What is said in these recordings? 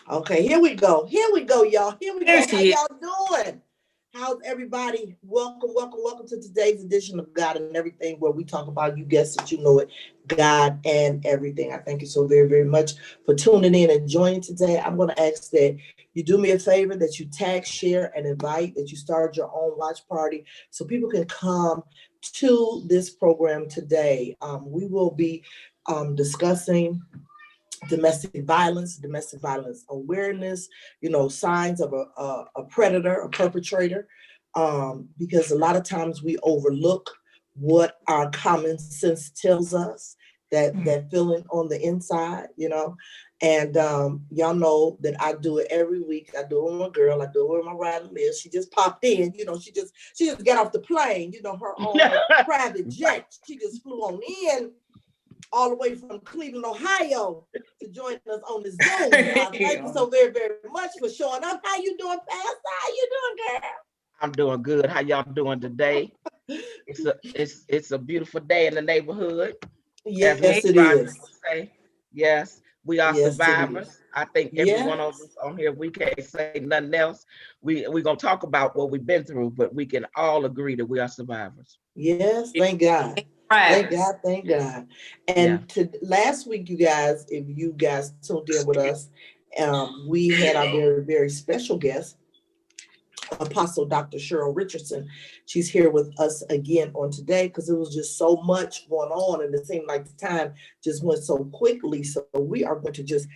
Okay, here we go. Here we go, y'all. Here we There go. How she is. y'all doing? How's everybody? Welcome, welcome, welcome to today's edition of God and Everything, where we talk about, you guessed it, you know it, God and everything. I thank you so very, very much for tuning in and joining today. I'm going to ask that you do me a favor, that you tag, share, and invite, that you start your own watch party so people can come to this program today. We will be discussing domestic violence awareness, signs of a predator, a perpetrator, because a lot of times we overlook what our common sense tells us, that feeling on the inside, and y'all know that I do it every week. I do it with my girl. I do it with my rider Liz. She just popped in. She just got off the plane. Her own private jet. She just flew on in all the way from Cleveland, Ohio, to join us on the Zoom. Thank you so very, very much for showing up. How you doing, Pastor? How you doing, girl? I'm doing good. How y'all doing today? It's a beautiful day in the neighborhood. As Yes, Miss it Rogers is. would say, yes, we are Yes, it is. survivors. I think every one of Yes. us on here, we can't say nothing else. We're gonna talk about what we've been through, but we can all agree that we are survivors. Yes, thank God. Thank Right. God, thank God. Yeah. And last week, you guys, if you guys tuned in with us, we had our very, very special guest, Apostle Dr. Cheryl Richardson. She's here with us again on today because it was just so much going on, and it seemed like the time just went so quickly. So we are going to just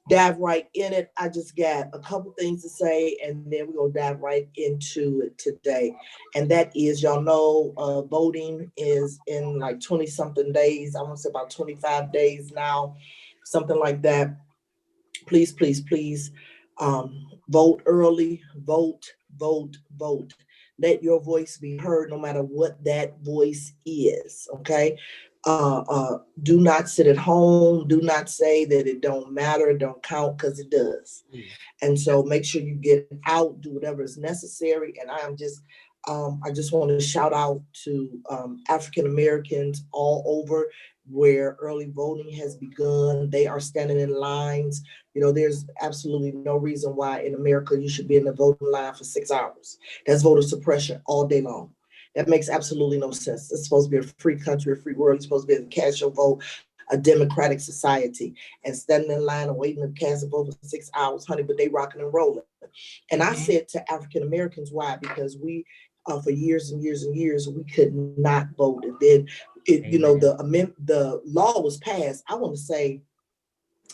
dive right in it. I just got a couple things to say, and then we're gonna dive right into it today. And that is, y'all know, voting is in like 20 something days. I want to say about 25 days now, something like that. Please, please, please, vote early, vote. Let your voice be heard, no matter what that voice is. Okay. Do not sit at home. Do not say that it don't matter, it don't count, because it does. And so make sure you get out, do whatever is necessary. And I just want to shout out to African Americans all over where early voting has begun. They are standing in lines. There's absolutely no reason why in America you should be in the voting line for 6 hours. That's voter suppression all day long. That makes absolutely no sense. It's supposed to be a free country, a free world. You're supposed to be able to cast your vote, a democratic society, and standing in line and waiting to cast a vote for 6 hours, honey, but they rocking and rolling. And I said to African Americans, why? Because we, for years and years and years, we could not vote. And then, the law was passed. I want to say,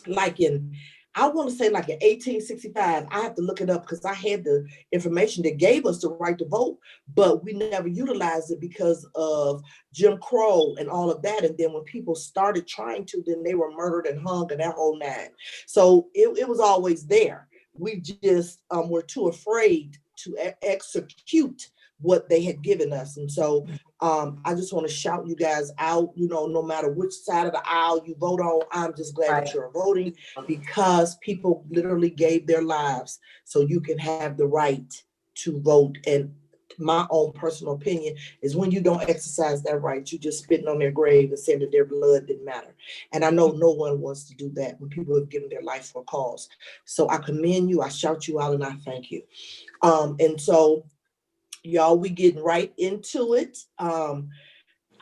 like in I want to say like in 1865. I have to look it up because I had the information that gave us the right to vote, but we never utilized it because of Jim Crow and all of that. And then when people started trying to, then they were murdered and hung and that whole nine. So it was always there. We just were too afraid to execute what they had given us. And so I just want to shout you guys out, no matter which side of the aisle you vote on, I'm just glad that you're voting, because people literally gave their lives so you can have the right to vote. And my own personal opinion is, when you don't exercise that right, you just spitting on their grave and saying that their blood didn't matter. And I know no one wants to do that when people have given their life for a cause. So I commend you, I shout you out, and I thank you. And so, y'all, we getting right into it.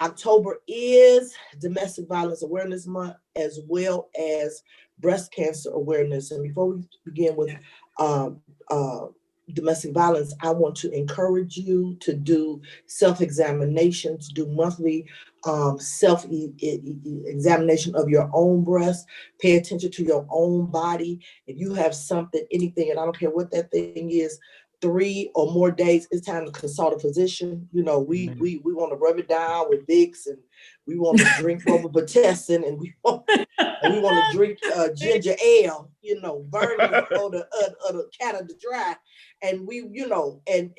October is Domestic Violence Awareness Month, as well as Breast Cancer Awareness. And before we begin with um, uh, domestic violence, I want to encourage you to do self-examinations, do monthly self-examination of your own breast. Pay attention to your own body. If you have something, anything, and I don't care what that thing is, 3 or more days, it's time to consult a physician. We want to rub it down with Vicks, and we want to drink robitussin, and we want to drink ginger ale, burning or the cat of the dry, and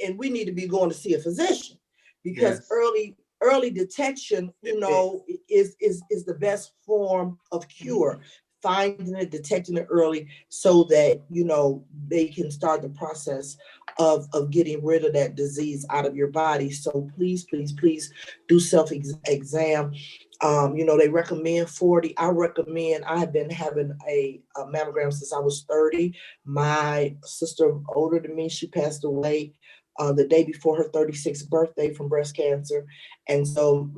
and we need to be going to see a physician, because Yes. early detection, is the best form of cure. Finding it, detecting it early, so that they can start the process of getting rid of that disease out of your body. So please, please, please do self exam. They recommend 40. I have been having a mammogram since I was 30. My sister, older than me, she passed away the day before her 36th birthday from breast cancer. And so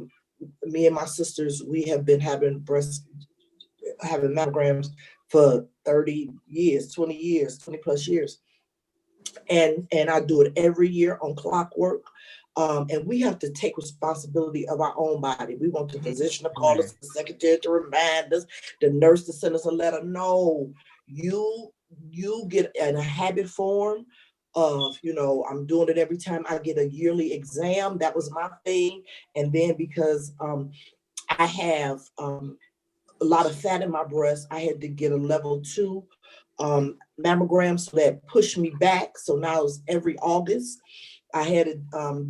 me and my sisters, we have been having mammograms for 30 years, 20 years, 20 plus years. And I do it every year on clockwork. And we have to take responsibility of our own body. We want the physician to call us, the secretary to remind us, the nurse to send us a letter. No, you get in a habit form of, I'm doing it every time I get a yearly exam. That was my thing. And then because I have a lot of fat in my breast, I had to get a level 2 mammogram, so that pushed me back. So now it's every August. I had it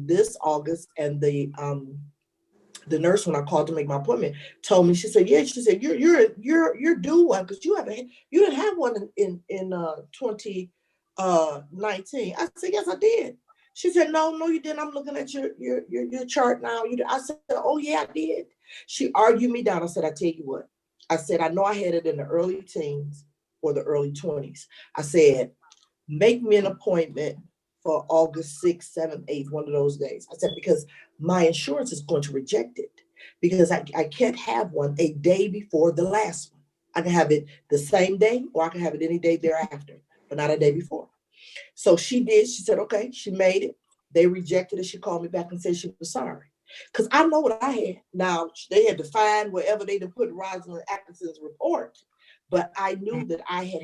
this August, and the nurse, when I called to make my appointment, told me, she said, yeah, she said, you're due one, because you didn't have one in 2019. I said, yes, I did. She said, no, you didn't. I'm looking at your chart now. I said, oh yeah, I did. She argued me down. I said, I tell you what. I said, I know I had it in the early teens or the early 20s. I said, make me an appointment for August 6th, 7th, 8th, one of those days. I said, because my insurance is going to reject it, because I can't have one a day before the last one. I can have it the same day, or I can have it any day thereafter, but not a day before. So she did. She said, okay, she made it. They rejected it. She called me back and said she was sorry. Because I know what I had. Now, they had to find wherever they put Rosalyn Atkinson's report, but I knew that I had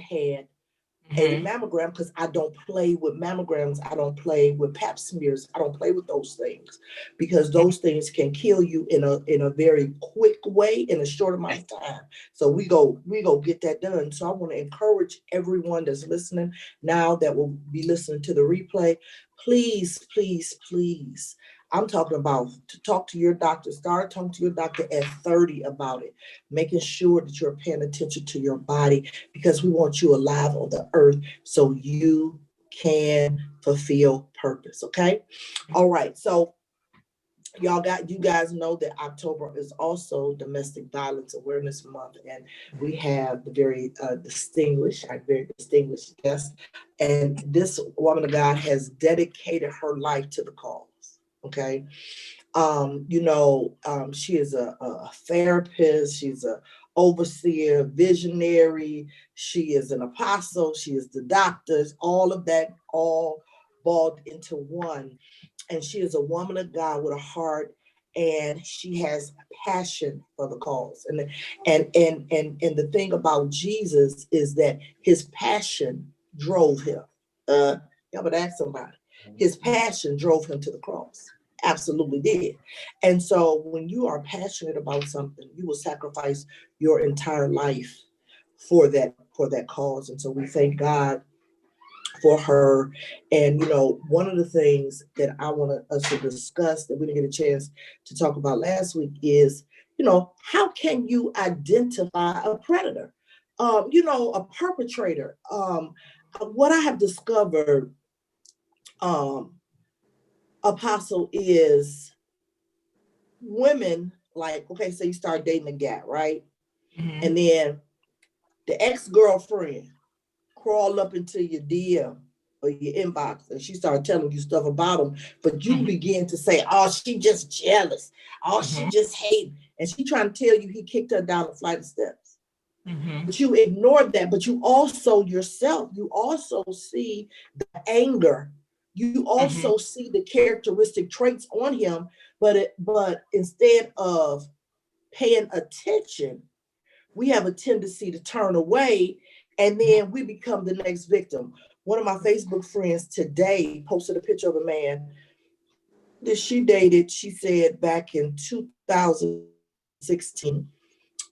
a mammogram, because I don't play with mammograms. I don't play with pap smears. I don't play with those things, because those things can kill you in a very quick way in a short amount of time. So we go get that done. So I want to encourage everyone that's listening now, that will be listening to the replay. Please, please, please. I'm talking about to talk to your doctor. Start talking to your doctor at 30 about it, making sure that you're paying attention to your body, because we want you alive on the earth so you can fulfill purpose. Okay. All right. So you guys know that October is also Domestic Violence Awareness Month, and we have the very distinguished guest, and this woman of God has dedicated her life to the cause. Okay. She is a therapist. She's a overseer, visionary. She is an apostle. She is the doctors, all of that, all balled into one. And she is a woman of God with a heart, and she has passion for the cause. And the thing about Jesus is that his passion drove him. Y'all would ask somebody. His passion drove him to the cross. Absolutely did. And so when you are passionate about something, you will sacrifice your entire life for that cause. And so we thank God for her. And one of the things that I want us to discuss that we didn't get a chance to talk about last week is, how can you identify a predator? A perpetrator. What I have discovered, Apostle, is women, like, okay, so you start dating a guy, right? And then the ex-girlfriend crawl up into your DM or your inbox, and she started telling you stuff about him, but you begin to say, oh, she just jealous. Oh, she just hate. And she trying to tell you he kicked her down a flight of steps. But you ignore that. But you also see the anger. You also see the characteristic traits on him, but instead of paying attention, we have a tendency to turn away, and then we become the next victim. One of my Facebook friends today posted a picture of a man that she dated, she said, back in 2016,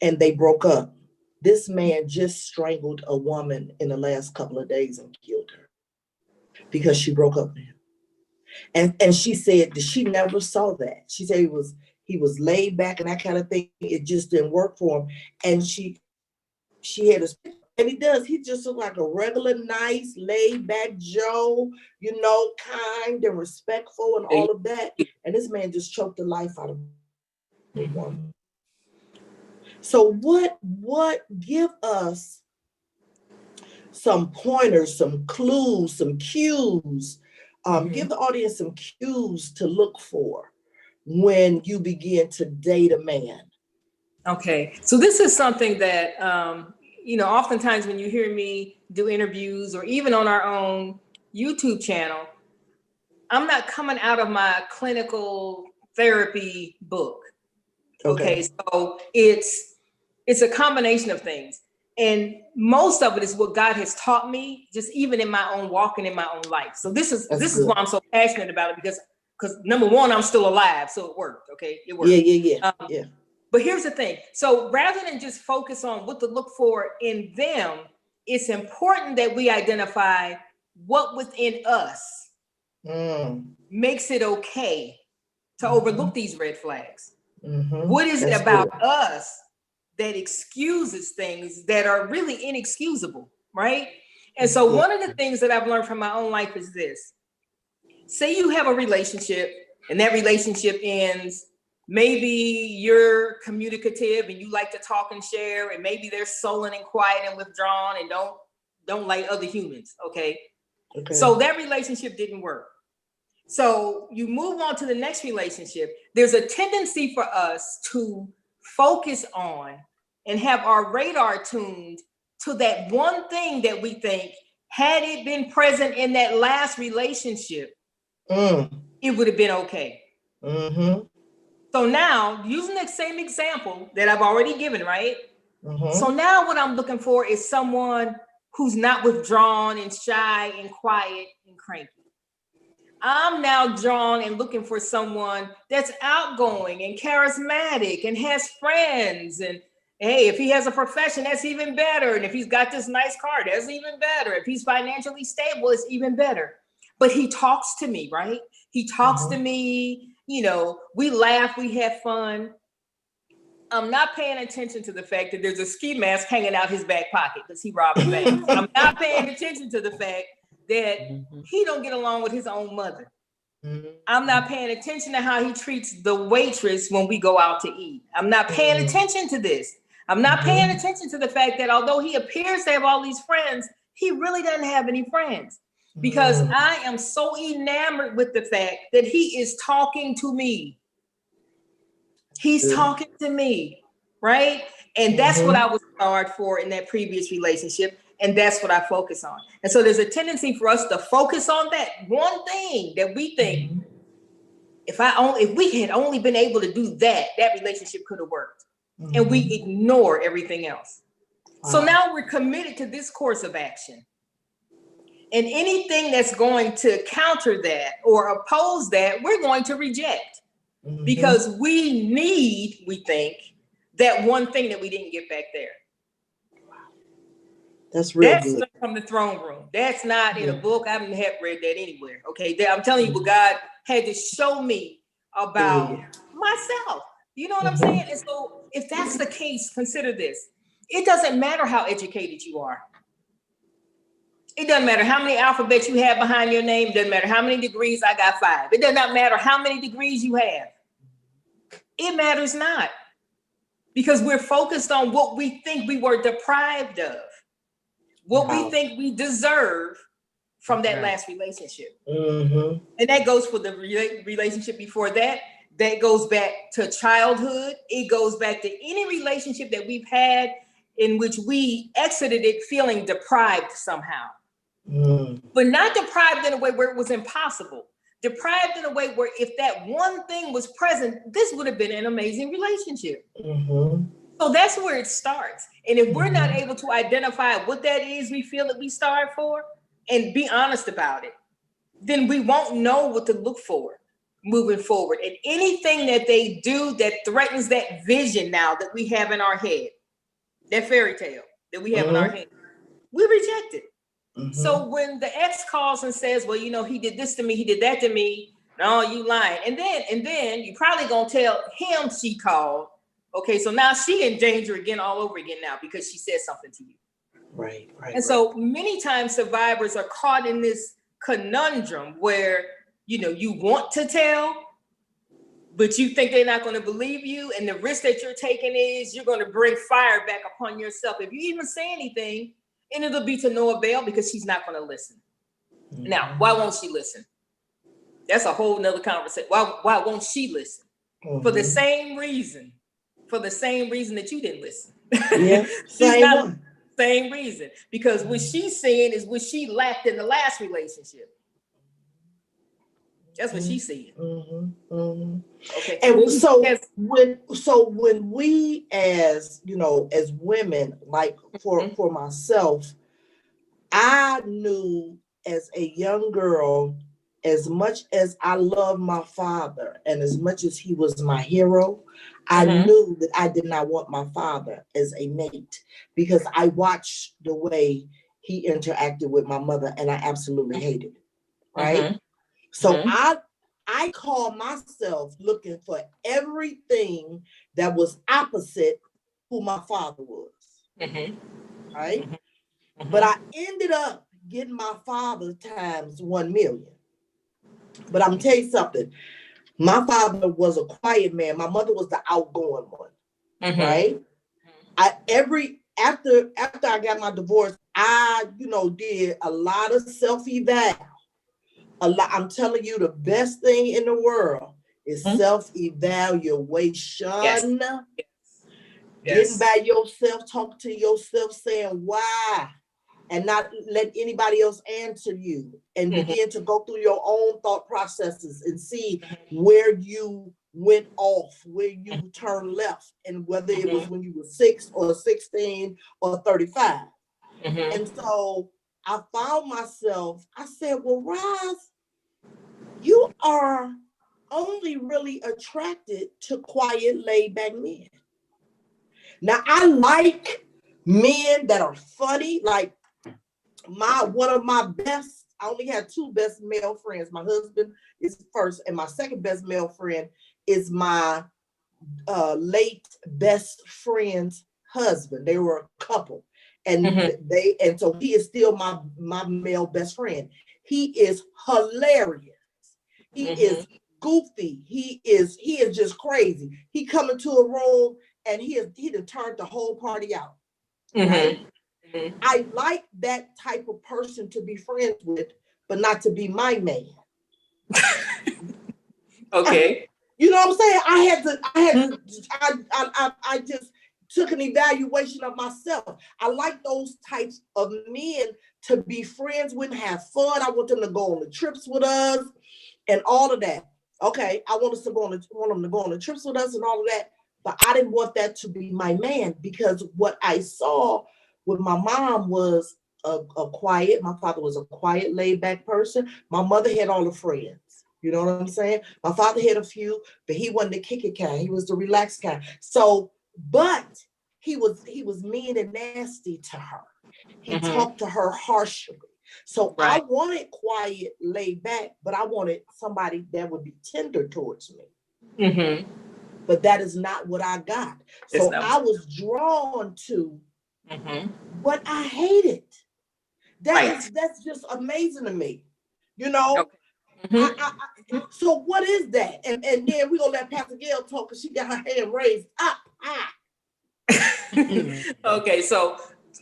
and they broke up. This man just strangled a woman in the last couple of days and killed her because she broke up with him. And she said that she never saw that. She said he was laid back and that kind of thing. It just didn't work for him. And she had a, and he does. He just looked like a regular, nice, laid back Joe, kind and respectful and all of that. And this man just choked the life out of a woman. So what give us some pointers, some clues, some cues. Give the audience some cues to look for when you begin to date a man. Okay, so this is something that, oftentimes when you hear me do interviews or even on our own YouTube channel, I'm not coming out of my clinical therapy book. Okay, so it's a combination of things. And most of it is what God has taught me, just even in my own walking in my own life. So this is why I'm so passionate about it, because number one, I'm still alive, so it worked. Okay, it worked. Yeah. But here's the thing. So rather than just focus on what to look for in them, it's important that we identify what within us makes it okay to overlook these red flags. What is it about us that excuses things that are really inexcusable, right? And so one of the things that I've learned from my own life is this. Say you have a relationship and that relationship ends. Maybe you're communicative and you like to talk and share, and maybe they're sullen and quiet and withdrawn and don't like other humans, okay? So that relationship didn't work. So you move on to the next relationship. There's a tendency for us to focus on and have our radar tuned to that one thing that we think, had it been present in that last relationship, it would have been okay. So now, using the same example that I've already given, right? So now what I'm looking for is someone who's not withdrawn and shy and quiet and cranky. I'm now drawn and looking for someone that's outgoing and charismatic and has friends. And hey, if he has a profession, that's even better. And if he's got this nice car, that's even better. If he's financially stable, it's even better. But he talks to me, right? He talks to me, we laugh, we have fun. I'm not paying attention to the fact that there's a ski mask hanging out his back pocket because he robbed the bank. I'm not paying attention to the fact that he don't get along with his own mother. I'm not paying attention to how he treats the waitress when we go out to eat. I'm not paying attention to this. I'm not paying attention to the fact that although he appears to have all these friends, he really doesn't have any friends, because I am so enamored with the fact that he is talking to me. He's talking to me, right? And that's what I was scarred for in that previous relationship. And that's what I focus on. And so there's a tendency for us to focus on that one thing that we think, if we had only been able to do that, that relationship could have worked. And we ignore everything else. So now we're committed to this course of action. And anything that's going to counter that or oppose that, we're going to reject. Because we think, that one thing that we didn't get back there. That's real That's good. from the throne room. That's not in a book. I haven't read that anywhere. Okay, I'm telling you what God had to show me about myself. You know what I'm saying? And so if that's the case, consider this. It doesn't matter how educated you are. It doesn't matter how many alphabets you have behind your name. It doesn't matter how many degrees. I got 5. It does not matter how many degrees you have. It matters not. Because we're focused on what we think we were deprived of. What we think we deserve from that last relationship. And that goes for the relationship before that. That goes back to childhood. It goes back to any relationship that we've had in which we exited it feeling deprived somehow. But not deprived in a way where it was impossible. Deprived in a way where if that one thing was present, this would have been an amazing relationship. So that's where it starts. And if we're not able to identify what that is we feel that we starved for and be honest about it, then we won't know what to look for moving forward. And anything that they do that threatens that vision now that we have in our head, that fairy tale that we have in our head, we reject it. So when the ex calls and says, well, he did this to me, he did that to me, no, you lying. And then you probably gonna tell him she called. Okay, so now she in danger again, all over again now, because she said something to you. Right. So many times survivors are caught in this conundrum where, you want to tell, but you think they're not going to believe you. And the risk that you're taking is you're going to bring fire back upon yourself. If you even say anything, and it'll be to no avail because she's not going to listen. Mm-hmm. Now, why won't she listen? That's a whole nother conversation. Why won't she listen? Mm-hmm. For the same reason that you didn't listen. Yeah, same reason. Because what she's saying is what she lacked in the last relationship. That's what she's saying. Mm-hmm. Mm-hmm. Okay. And so when we, as you know, as women, like for myself, I knew as a young girl, as much as I loved my father and as much as he was my hero, I knew that I did not want my father as a mate because I watched the way he interacted with my mother and I absolutely hated it. Right? Mm-hmm. So I called myself looking for everything that was opposite who my father was. Mm-hmm. Right? Mm-hmm. But I ended up getting my father times 1 million. But I'm gonna tell you something. My father was a quiet man. My mother was the outgoing one. Mm-hmm. Right? After I got my divorce, I, did a lot of self-eval. I'm telling you, the best thing in the world is self-evaluation. Yes. Getting by yourself, talking to yourself, saying why, and not let anybody else answer you, and begin to go through your own thought processes and see where you went off, where you turned left, and whether it was when you were 6 or 16 or 35. And so I found myself, I said, well, Roz, you are only really attracted to quiet, laid-back men. Now, I like men that are funny. Like one of my best, I only had 2 best male friends. My husband is first, and my second best male friend is my late best friend's husband. They were a couple, and so he is still my male best friend. He is hilarious. He is goofy. He is just crazy. He come into a room and he done turned the whole party out. Right? Mm-hmm. I like that type of person to be friends with, but not to be my man. Okay. You know what I'm saying? I just took an evaluation of myself. I like those types of men to be friends with, have fun. I want them to go on the trips with us and all of that. Okay, I want them to go on the trips with us and all of that. But I didn't want that to be my man because what I saw with my mom was a quiet. My father was a quiet, laid-back person. My mother had all the friends. You know what I'm saying? My father had a few, but he wasn't the kick it kind. He was the relaxed kind. So, but he was mean and nasty to her. He talked to her harshly. So I wanted quiet, laid back, but I wanted somebody that would be tender towards me. Mm-hmm. But that is not what I got. So I was drawn to what I hated. That's just amazing to me. You know? Okay. So what is that? And then we're going to let Pastor Gail talk because she got her hand raised up. Okay, so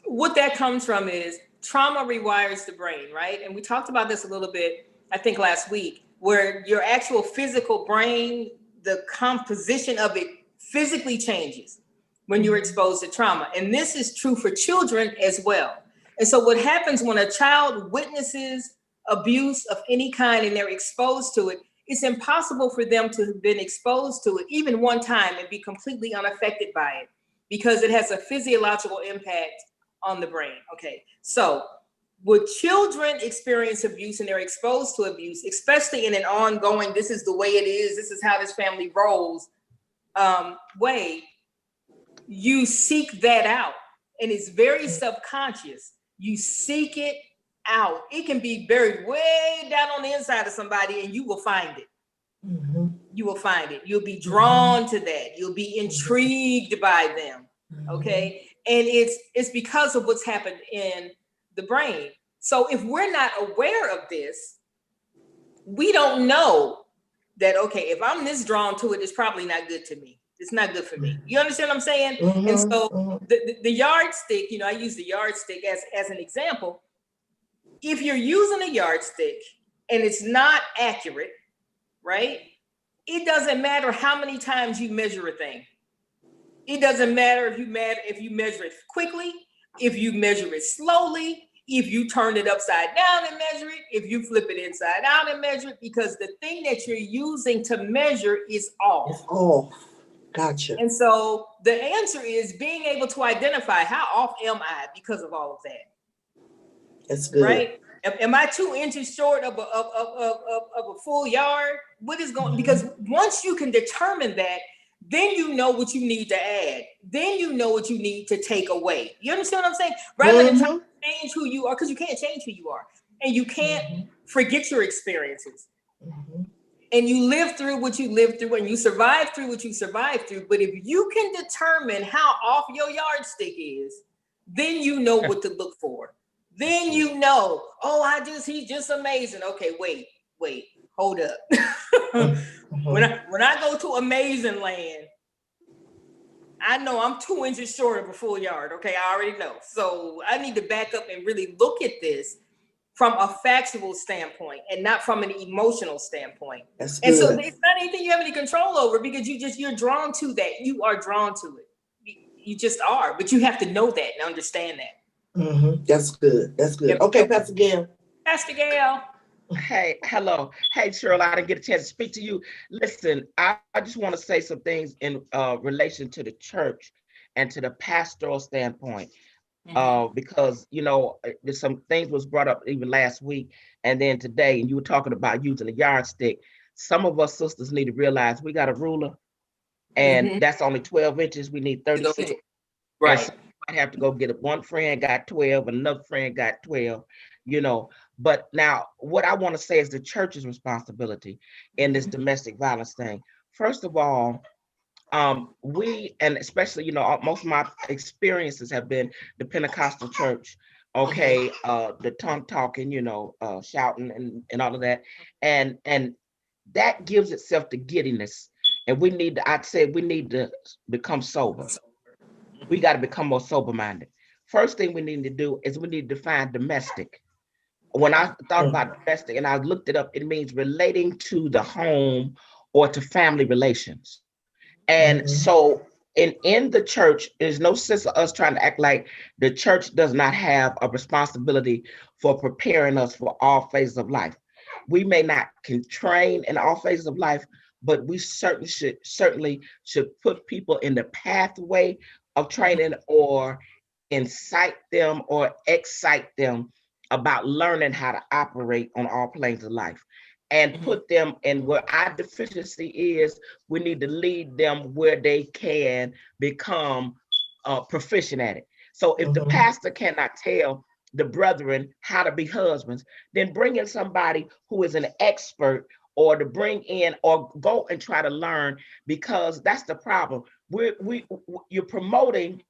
what that comes from is trauma rewires the brain, right? And we talked about this a little bit, I think last week, where your actual physical brain, the composition of it physically changes when you're exposed to trauma. And this is true for children as well. And so what happens when a child witnesses abuse of any kind and they're exposed to it, it's impossible for them to have been exposed to it even one time and be completely unaffected by it because it has a physiological impact on the brain. Okay, so when children experience abuse and they're exposed to abuse, especially in an ongoing, this is the way it is, this is how this family rolls way, you seek that out. And it's very subconscious. You seek it out. It can be buried way down on the inside of somebody and you will find it. Mm-hmm. You will find it. You'll be drawn to that. You'll be intrigued by them. Okay. And it's because of what's happened in the brain. So if we're not aware of this, we don't know that, okay, if I'm this drawn to it, it's probably not good to me. It's not good for me. You understand what I'm saying? And so the yardstick, I use the yardstick as an example. If you're using a yardstick and it's not accurate, right? It doesn't matter how many times you measure a thing. It doesn't matter if you measure it quickly, if you measure it slowly, if you turn it upside down and measure it, if you flip it inside out and measure it, because the thing that you're using to measure is off. It's off. Gotcha. And so the answer is being able to identify how off am I because of all of that. That's good. Right? Am I 2 inches short of a full yard? What is going? Because once you can determine that, then you know what you need to add. Then you know what you need to take away. You understand what I'm saying? Rather than trying to change who you are, because you can't change who you are, and you can't forget your experiences. And you live through what you live through, and you survive through what you survive through. But if you can determine how off your yardstick is, then you know what to look for. Then you know, he's just amazing. Okay, wait, hold up. When I go to amazing land, I know I'm 2 inches short of a full yard. Okay, I already know. So I need to back up and really look at this from a factual standpoint and not from an emotional standpoint. That's good. And so it's not anything you have any control over, because you're drawn to that. You are drawn to it. You just are, but you have to know that and understand that. That's good. That's good. Yep. Okay, Pastor Gail. Pastor Gail. Hey, hello. Hey, Cheryl, I didn't get a chance to speak to you. Listen, I just want to say some things in relation to the church and to the pastoral standpoint. Because, there's some things was brought up even last week and then today, and you were talking about using a yardstick. Some of us sisters need to realize we got a ruler, and that's only 12 inches. We need 36. Right. So I have to go get it. One friend got 12, another friend got 12, But now what I want to say is the church's responsibility in this domestic violence thing. First of all, we, and especially, most of my experiences have been the Pentecostal church, okay, the tongue talking, shouting and all of that. And that gives itself to giddiness. And we need to become sober. We got to become more sober-minded. First thing we need to do is we need to define domestic. When I thought about domestic and I looked it up, it means relating to the home or to family relations. And so in the church, there's no sense of us trying to act like the church does not have a responsibility for preparing us for all phases of life. We may not can train in all phases of life, but we certainly should put people in the pathway of training or incite them or excite them about learning how to operate on all planes of life. And put them in where our deficiency is. We need to lead them where they can become proficient at it. So if the pastor cannot tell the brethren how to be husbands, then bring in somebody who is an expert, or to bring in or go and try to learn, because that's the problem. You're promoting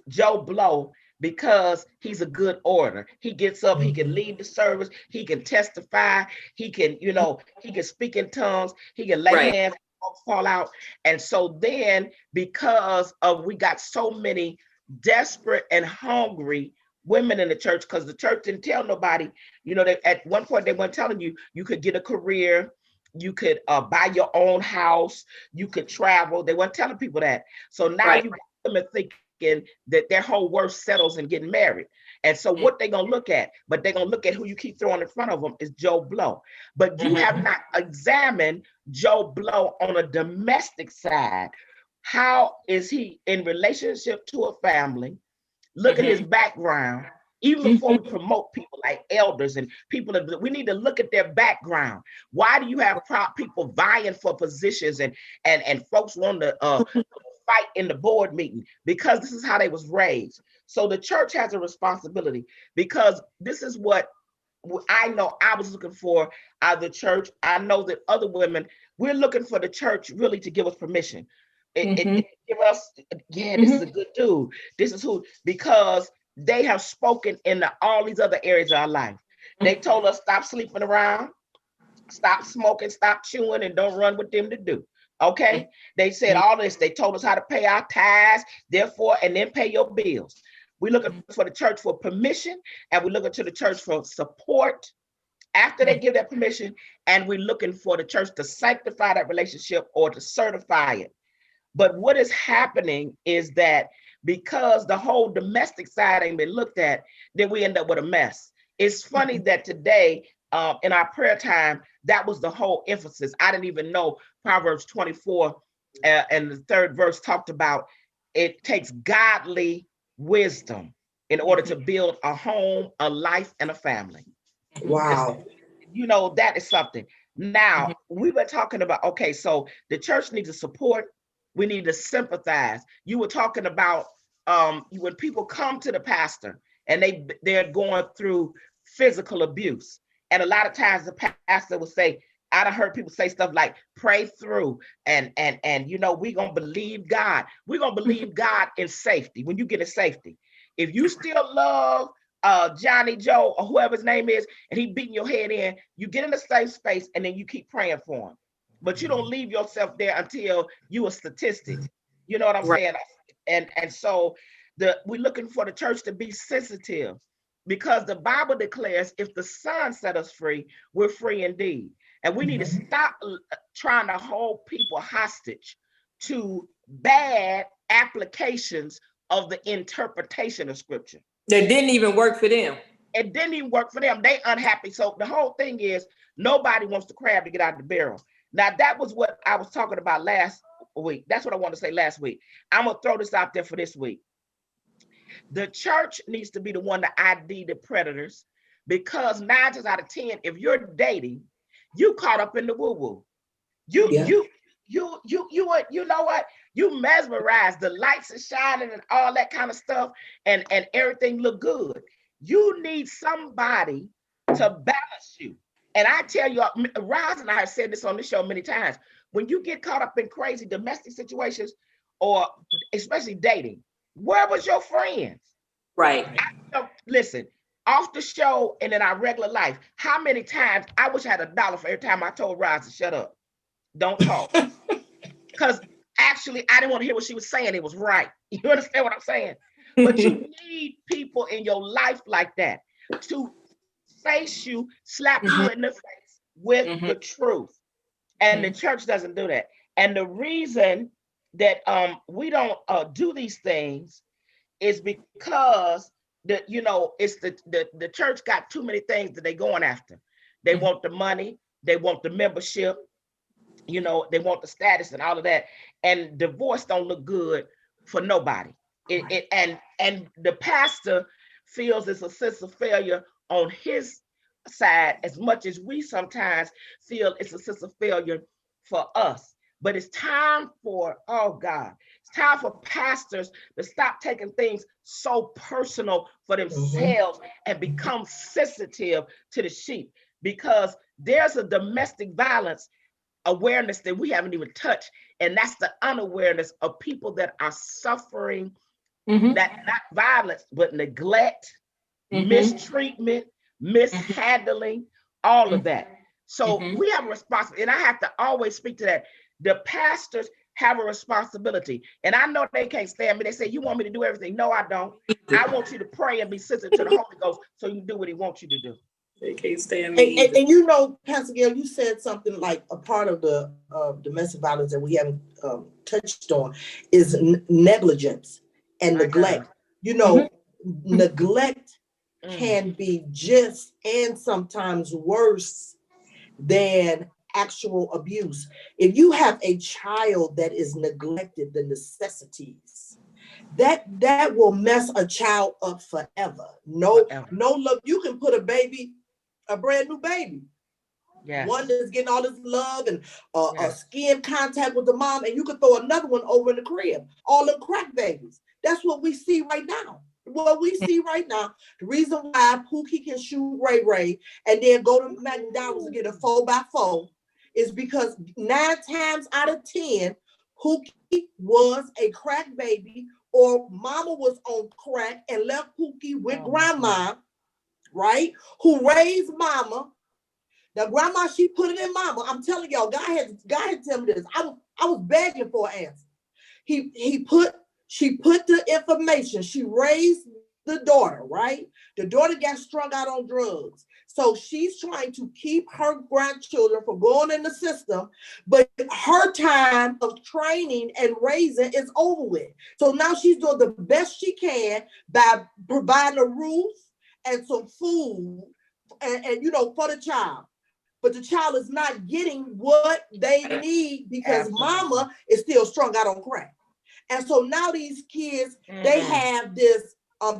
Joe Blow because he's a good orator. He gets up, he can lead the service, he can testify, he can, he can speak in tongues, he can lay hands, fall out. And so then, because we got so many desperate and hungry women in the church, because the church didn't tell nobody, they, at one point they weren't telling you, you could get a career, you could buy your own house, you could travel. They weren't telling people that. So now you got them thinking that their whole worth settles in getting married. And so what they're gonna look at, but they're gonna look at who you keep throwing in front of them is Joe Blow. But you have not examined Joe Blow on a domestic side. How is he in relationship to a family? Look at his background. Even before we promote people like elders and people, we need to look at their background. Why do you have people vying for positions and folks want to fight in the board meeting? Because this is how they was raised. So the church has a responsibility, because this is what I know I was looking for out of the church. I know that other women, we're looking for the church really to give us permission. It give us, this is a good dude. This is who, because they have spoken in all these other areas of our life. They told us stop sleeping around. stop smoking, stop chewing, and don't run with them to do. Okay. They said all this. They told us how to pay our tithes, therefore, and then pay your bills. We're looking for the church for permission, and we're looking to the church for support after they give that permission, and we're looking for the church to sanctify that relationship or to certify it. But what is happening is that because the whole domestic side ain't been looked at, then we end up with a mess. It's funny that today, in our prayer time, that was the whole emphasis. I didn't even know Proverbs 24 and the third verse talked about it takes godly wisdom in order to build a home, a life, and a family. Wow. You know, that is something. Now, we were talking about, okay, so the church needs to support, we need to sympathize. You were talking about when people come to the pastor and they're going through physical abuse. And a lot of times the pastor will say, I done heard people say stuff like, pray through, and you know, we're gonna believe God. We're gonna believe God in safety, when you get in safety. If you still love Johnny Joe or whoever his name is, and he beating your head in, you get in a safe space and then you keep praying for him. But you don't leave yourself there until you a statistic. You know what I'm saying? And so we're looking for the church to be sensitive, because the Bible declares if the Son set us free, we're free indeed. And we need to stop trying to hold people hostage to bad applications of the interpretation of scripture. That didn't even work for them. It didn't even work for them. They unhappy. So the whole thing is nobody wants the crab to get out of the barrel. Now, that was what I was talking about last week. That's what I wanted to say last week. I'm going to throw this out there for this week. The church needs to be the one to ID the predators, because 9 times out of 10, if you're dating, you caught up in the woo-woo. You know what? You mesmerized. The lights are shining and all that kind of stuff, and everything look good. You need somebody to balance you. And I tell you, Roz and I have said this on the show many times. When you get caught up in crazy domestic situations, or especially dating, where was your friends? Right. Listen, off the show and in our regular life, how many times I wish I had $1 for every time I told Roz to shut up. Don't talk. Because actually, I didn't want to hear what she was saying. It was right. You understand what I'm saying? But you need people in your life like that to face you, slap you in the face with the truth. And the church doesn't do that. And the reason that we don't do these things is because it's the church got too many things that they going after. They want the money, they want the membership, they want the status and all of that. And divorce don't look good for nobody. And the pastor feels it's a sense of failure on his side, as much as we sometimes feel it's a sense of failure for us. But it's time for, it's time for pastors to stop taking things so personal for themselves and become sensitive to the sheep, because there's a domestic violence awareness that we haven't even touched. And that's the unawareness of people that are suffering, that not violence, but neglect, mistreatment, mishandling, all of that. So we have a responsibility, and I have to always speak to that. The pastors have a responsibility. And I know they can't stand me. They say, you want me to do everything? No, I don't. I want you to pray and be sensitive to the Holy Ghost so you can do what he wants you to do. They can't stand me. And Pastor Gail, you said something like a part of the domestic violence that we haven't touched on is negligence and neglect. Neglect can be just and sometimes worse than actual abuse. If you have a child that is neglected, the necessities, that will mess a child up forever. No love. You can put a brand new baby. Yes. One that's getting all this love and skin contact with the mom, and you could throw another one over in the crib. All them crack babies. That's what we see right now. The reason why Pookie can shoot Ray Ray and then go to McDonald's and get a 4x4 is because 9 times out of 10, Pookie was a crack baby, or mama was on crack and left Pookie with grandma, right? Who raised mama, Now, grandma, she put it in mama. I'm telling y'all, God had to tell me this. I was begging for an answer. She put the information. She raised the daughter, right? The daughter got strung out on drugs. So she's trying to keep her grandchildren from going in the system, but her time of training and raising is over with. So now she's doing the best she can by providing a roof and some food and for the child. But the child is not getting what they need because mama is still strung out on crack. And so now these kids, they have this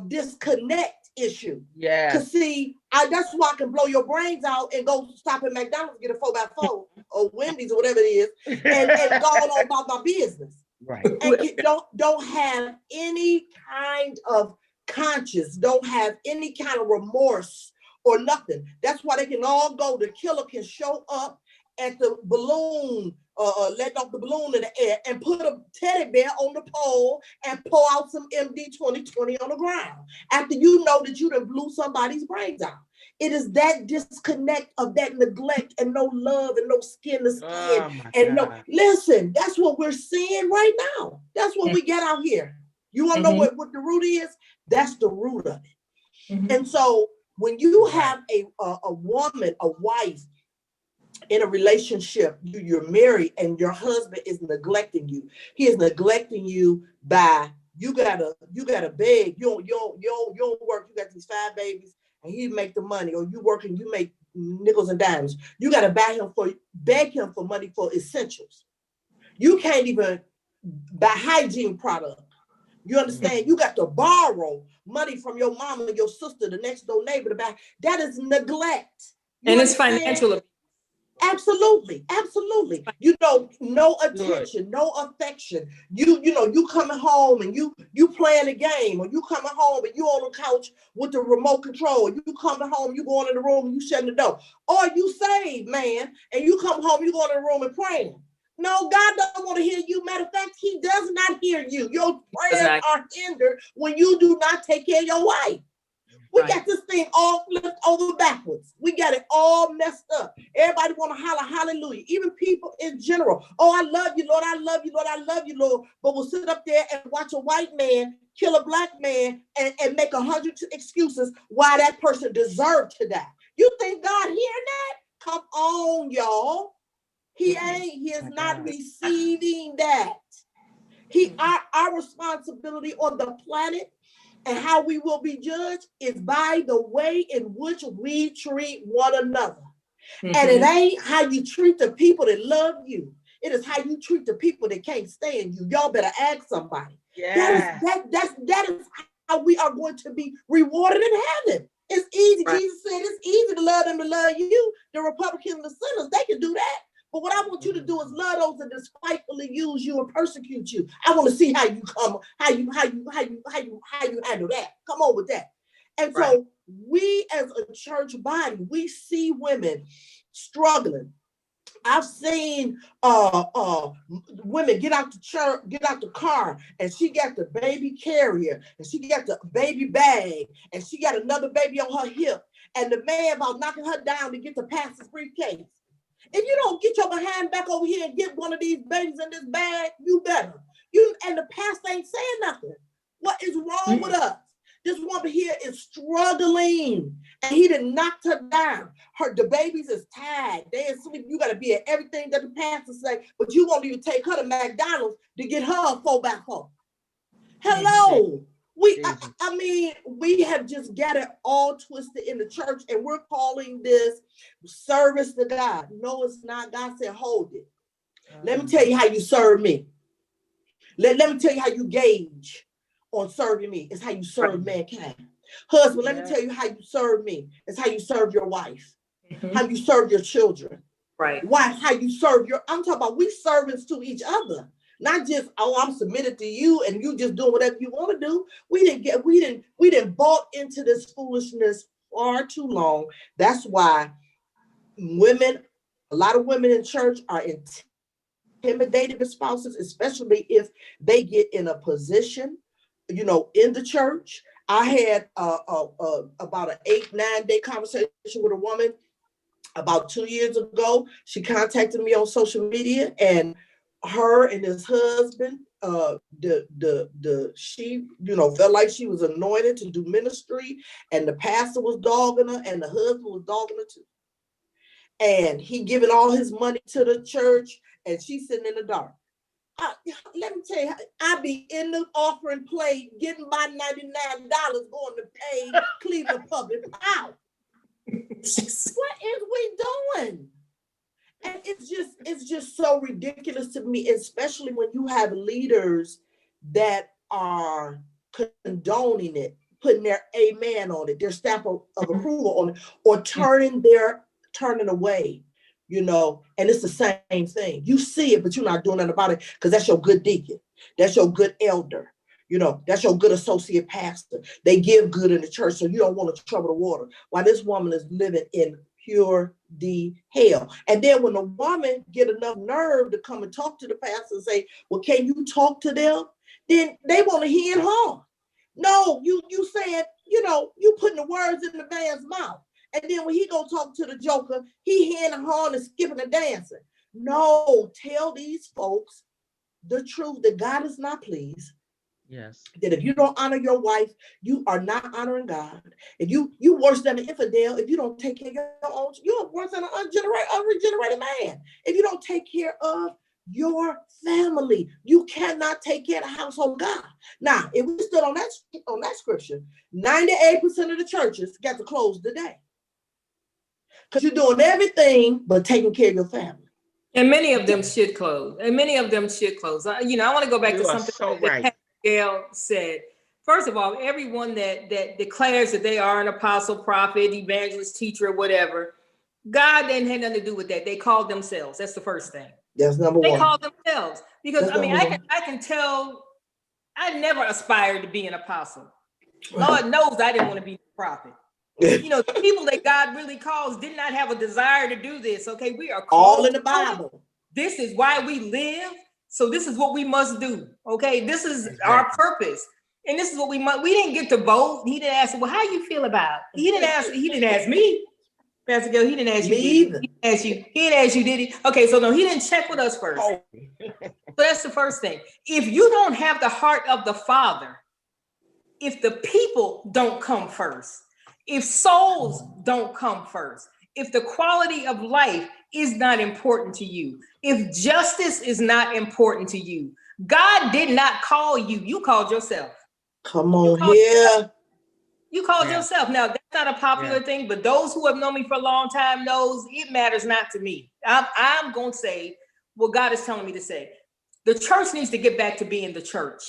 disconnect issue. Yeah. To see, that's why I can blow your brains out and go stop at McDonald's, get a 4x4 or Wendy's or whatever it is, and go on about my business. Right. And don't have any kind of conscience, don't have any kind of remorse or nothing. That's why they can all go. The killer can show up at the balloon, let off the balloon in the air and put a teddy bear on the pole and pour out some MD 2020 on the ground after you know that you done blew somebody's brains out. It is that disconnect of that neglect and no love and no skin to skin. Listen, that's what we're seeing right now. That's what we get out here. You want to know what the root is? That's the root of it. And so when you have a woman, a wife in a relationship, you're married and your husband is neglecting you. He is neglecting you by you gotta beg. You don't work. You got these 5 babies and he make the money, or you work and you make nickels and dimes. You gotta beg him for money for essentials. You can't even buy hygiene product. You understand? You got to borrow money from your mama and your sister, the next door neighbor to buy. That is neglect. And it's financial. Absolutely. No attention, no affection. You coming home and you playing a game, or you coming home and you on the couch with the remote control. You coming home, you going in the room and you shutting the door. Or you saved, man, and you come home, you go in the room and praying. No, God doesn't want to hear you. Matter of fact, he does not hear you. Your prayers are hindered when you do not take care of your wife. We got this thing all flipped over backwards. We got it all messed up. Everybody want to holler hallelujah. Even people in general. Oh, I love you, Lord. I love you, Lord. I love you, Lord. But we'll sit up there and watch a white man kill a black man and make 100 excuses why that person deserved to die. You think God hearing that? Come on, y'all. He is not receiving that. Our responsibility on the planet and how we will be judged is by the way in which we treat one another. And it ain't how you treat the people that love you. It is how you treat the people that can't stand you. Y'all better ask somebody. Yeah. That is how we are going to be rewarded in heaven. It's easy. Right. Jesus said it's easy to love them to love you. The Republicans and the sinners, they can do that. But what I want you to do is love those that despitefully use you and persecute you. I want to see how you handle that. Come on with that. And so we as a church body, we see women struggling. I've seen women get out the car, and she got the baby carrier, and she got the baby bag, and she got another baby on her hip, and the man about knocking her down to get the pastor's briefcase. If you don't get your behind back over here and get one of these babies in this bag, you better. And the pastor ain't saying nothing. What is wrong with us? This woman here is struggling, and he done knocked her down. The babies is tired. They asleep. You got to be at everything that the pastor say, but you won't even take her to McDonald's to get her a 4x4. Hello. We have just got it all twisted in the church, and we're calling this service to God. No, it's not. God said, hold it. Let me tell you how you serve me. Let me tell you how you gauge on serving me. It's how you serve mankind. Husband, let me tell you how you serve me. It's how you serve your wife. How you serve your children. Right. Wife, how you serve I'm talking about we servants to each other. Not just, I'm submitted to you and you just doing whatever you want to do. We didn't bought into this foolishness far too long. That's why a lot of women in church are intimidated with spouses, especially if they get in a position, in the church. I had about an 8-9 day conversation with a woman about 2 years ago, she contacted me on social media, and her and his husband, she, felt like she was anointed to do ministry, and the pastor was dogging her, and the husband was dogging her too. And he giving all his money to the church, and she's sitting in the dark. Let me tell you, I be in the offering plate getting my $99 going to pay Cleveland Public Power. What is we doing? And it's just so ridiculous to me, especially when you have leaders that are condoning it, putting their amen on it, their stamp of approval on it, or turning away, and it's the same thing. You see it, but you're not doing nothing about it because that's your good deacon. That's your good elder. That's your good associate pastor. They give good in the church, so you don't want to trouble the water. While this woman is living in pure hell. And then when the woman get enough nerve to come and talk to the pastor and say, well, can you talk to them? Then they want to hear her. No, you saying, you putting the words in the man's mouth. And then when he go talk to the joker, he hearing the horn and skipping and dancing. No, tell these folks the truth, that God is not pleased. Yes. That if you don't honor your wife, you are not honoring God. If you worse than an infidel, if you don't take care of your own, you're worse than an unregenerated man. If you don't take care of your family, you cannot take care of the household God. Now, if we stood on that scripture, 98% of the churches got to close today. Because you're doing everything but taking care of your family. And many of them should close. I want to go back to something that Gail said. First of all, everyone that declares that they are an apostle, prophet, evangelist, teacher, or whatever, God didn't have nothing to do with that. They called themselves. That's the first thing. That's number one. They called themselves. Because I can tell I never aspired to be an apostle. Lord knows I didn't want to be a prophet. The people that God really calls did not have a desire to do this. Okay, we are called all in the Bible. This is why we live. So this is what we must do. Okay, this is our purpose, and this is what we must. We didn't get to vote. He didn't ask, well, how you feel about it? He didn't ask me, Pastor Gail. He didn't ask you. He didn't ask you, did he? Okay, so no, he didn't check with us first. So that's the first thing. If you don't have the heart of the Father, if the people don't come first, if souls don't come first, if the quality of life is not important to you, if justice is not important to you, God did not call you. You called yourself. Come on here. You called yourself. Now, that's not a popular thing, but those who have known me for a long time knows it matters not to me. I'm going to say what God is telling me to say. The church needs to get back to being the church.